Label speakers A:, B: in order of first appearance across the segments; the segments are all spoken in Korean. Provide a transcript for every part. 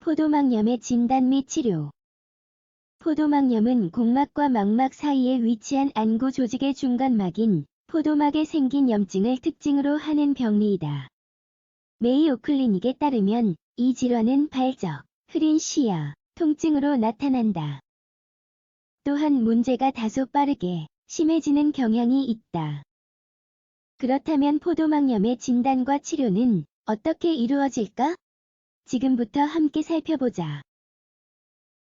A: 포도막염의 진단 및 치료. 포도막염은 공막과 망막 사이에 위치한 안구 조직의 중간막인 포도막에 생긴 염증을 특징으로 하는 병리이다. 메이오 클리닉에 따르면 이 질환은 발적, 흐린 시야, 통증으로 나타난다. 또한 문제가 다소 빠르게 심해지는 경향이 있다. 그렇다면 포도막염의 진단과 치료는 어떻게 이루어질까? 지금부터 함께 살펴보자.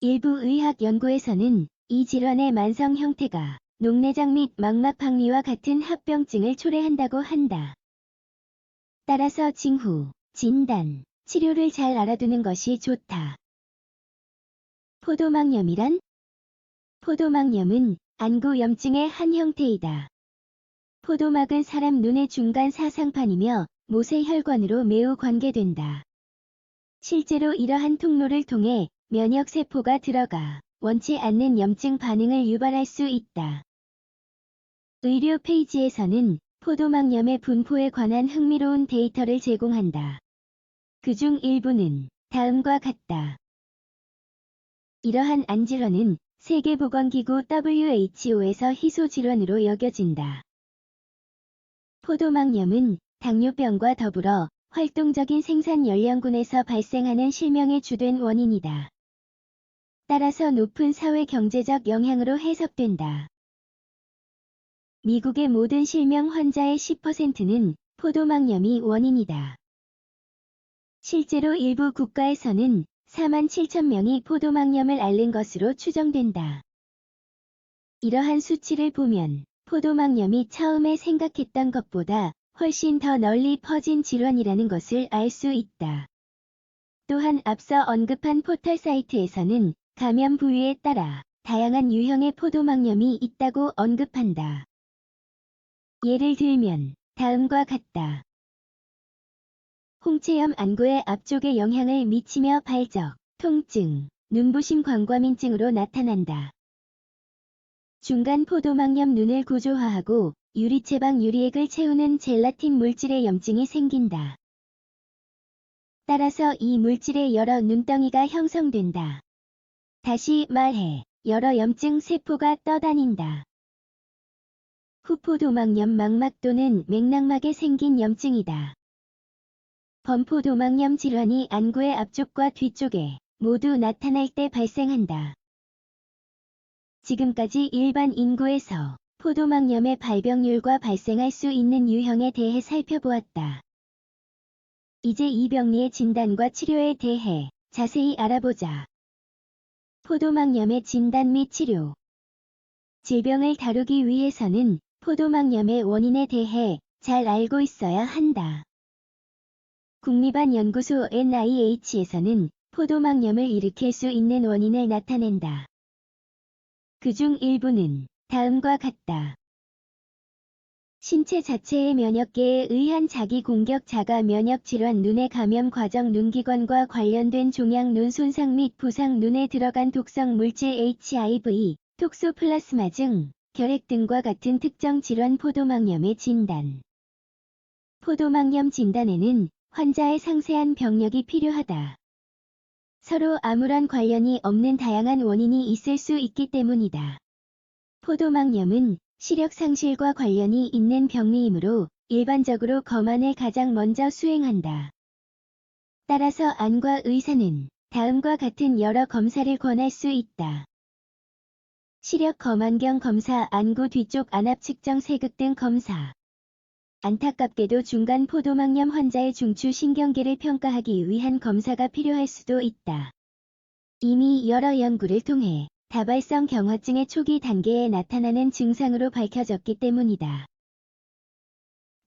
A: 일부 의학 연구에서는 이 질환의 만성 형태가 녹내장 및 망막 박리와 같은 합병증을 초래한다고 한다. 따라서 징후, 진단, 치료를 잘 알아두는 것이 좋다. 포도막염이란? 포도막염은 안구 염증의 한 형태이다. 포도막은 사람 눈의 중간 사상판이며 모세혈관으로 매우 관계된다. 실제로 이러한 통로를 통해 면역세포가 들어가 원치 않는 염증 반응을 유발할 수 있다. 의료 페이지에서는 포도막염의 분포에 관한 흥미로운 데이터를 제공한다. 그중 일부는 다음과 같다. 이러한 안질환은 세계보건기구 WHO에서 희소질환으로 여겨진다. 포도막염은 당뇨병과 더불어 활동적인 생산연령군에서 발생하는 실명의 주된 원인이다. 따라서 높은 사회-경제적 영향으로 해석된다. 미국의 모든 실명 환자의 10%는 포도막염이 원인이다. 실제로 일부 국가에서는 4만 7천 명이 포도막염을 앓는 것으로 추정된다. 이러한 수치를 보면 포도막염이 처음에 생각했던 것보다 훨씬 더 널리 퍼진 질환이라는 것을 알 수 있다. 또한 앞서 언급한 포털 사이트에서는 감염 부위에 따라 다양한 유형의 포도막염이 있다고 언급한다. 예를 들면 다음과 같다. 홍채염 안구의 앞쪽에 영향을 미치며 발적, 통증, 눈부심 광과민증으로 나타난다. 중간 포도막염 눈을 구조화하고 유리체방 유리액을 채우는 젤라틴 물질의 염증이 생긴다. 따라서 이 물질의 여러 눈덩이가 형성된다. 다시 말해, 여러 염증 세포가 떠다닌다. 후포도막염 망막 또는 맥락막에 생긴 염증이다. 범포도막염 질환이 안구의 앞쪽과 뒤쪽에 모두 나타날 때 발생한다. 지금까지 일반 인구에서 포도막염의 발병률과 발생할 수 있는 유형에 대해 살펴보았다. 이제 이 병리의 진단과 치료에 대해 자세히 알아보자. 포도막염의 진단 및 치료. 질병을 다루기 위해서는 포도막염의 원인에 대해 잘 알고 있어야 한다. 국립암연구소 NIH에서는 포도막염을 일으킬 수 있는 원인을 나타낸다. 그중 일부는 다음과 같다. 신체 자체의 면역계에 의한 자기공격 자가 면역 질환 눈의 감염 과정 눈기관과 관련된 종양 눈 손상 및 부상 눈에 들어간 독성 물질 HIV, 톡소플라스마증, 결핵 등과 같은 특정 질환 포도막염의 진단. 포도막염 진단에는 환자의 상세한 병력이 필요하다. 서로 아무런 관련이 없는 다양한 원인이 있을 수 있기 때문이다. 포도막염은 시력 상실과 관련이 있는 병리이므로 일반적으로 검안을 가장 먼저 수행한다. 따라서 안과 의사는 다음과 같은 여러 검사를 권할 수 있다. 시력 검안경 검사, 안구 뒤쪽 안압 측정 세극 등 검사. 안타깝게도 중간 포도막염 환자의 중추 신경계를 평가하기 위한 검사가 필요할 수도 있다. 이미 여러 연구를 통해 다발성 경화증의 초기 단계에 나타나는 증상으로 밝혀졌기 때문이다.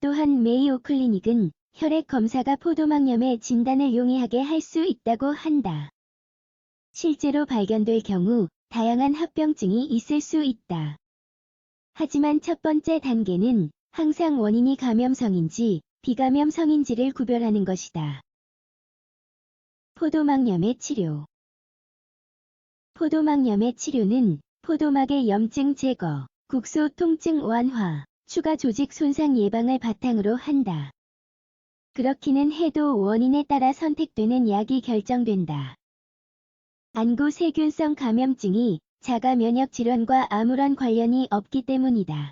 A: 또한 메이오 클리닉은 혈액 검사가 포도막염의 진단을 용이하게 할 수 있다고 한다. 실제로 발견될 경우 다양한 합병증이 있을 수 있다. 하지만 첫 번째 단계는 항상 원인이 감염성인지 비감염성인지를 구별하는 것이다. 포도막염의 치료. 포도막염의 치료는 포도막의 염증 제거, 국소 통증 완화, 추가 조직 손상 예방을 바탕으로 한다. 그렇기는 해도 원인에 따라 선택되는 약이 결정된다. 안구 세균성 감염증이 자가 면역 질환과 아무런 관련이 없기 때문이다.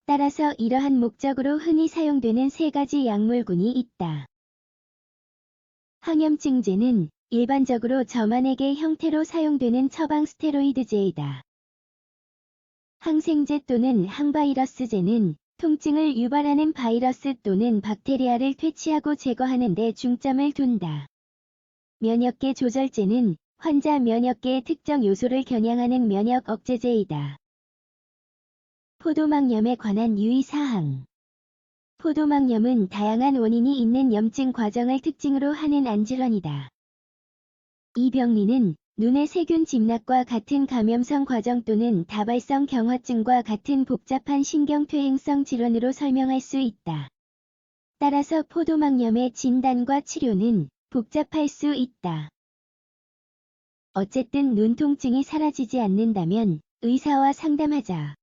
A: 따라서 이러한 목적으로 흔히 사용되는 세 가지 약물군이 있다. 항염증제는 일반적으로 점안액의 형태로 사용되는 처방 스테로이드제이다. 항생제 또는 항바이러스제는 통증을 유발하는 바이러스 또는 박테리아를 퇴치하고 제거하는 데 중점을 둔다. 면역계 조절제는 환자 면역계의 특정 요소를 겨냥하는 면역 억제제이다. 포도막염에 관한 유의사항. 포도막염은 다양한 원인이 있는 염증 과정을 특징으로 하는 안질환이다. 이 병리는 눈의 세균 집납과 같은 감염성 과정 또는 다발성 경화증과 같은 복잡한 신경퇴행성 질환으로 설명할 수 있다. 따라서 포도막염의 진단과 치료는 복잡할 수 있다. 어쨌든 눈 통증이 사라지지 않는다면 의사와 상담하자.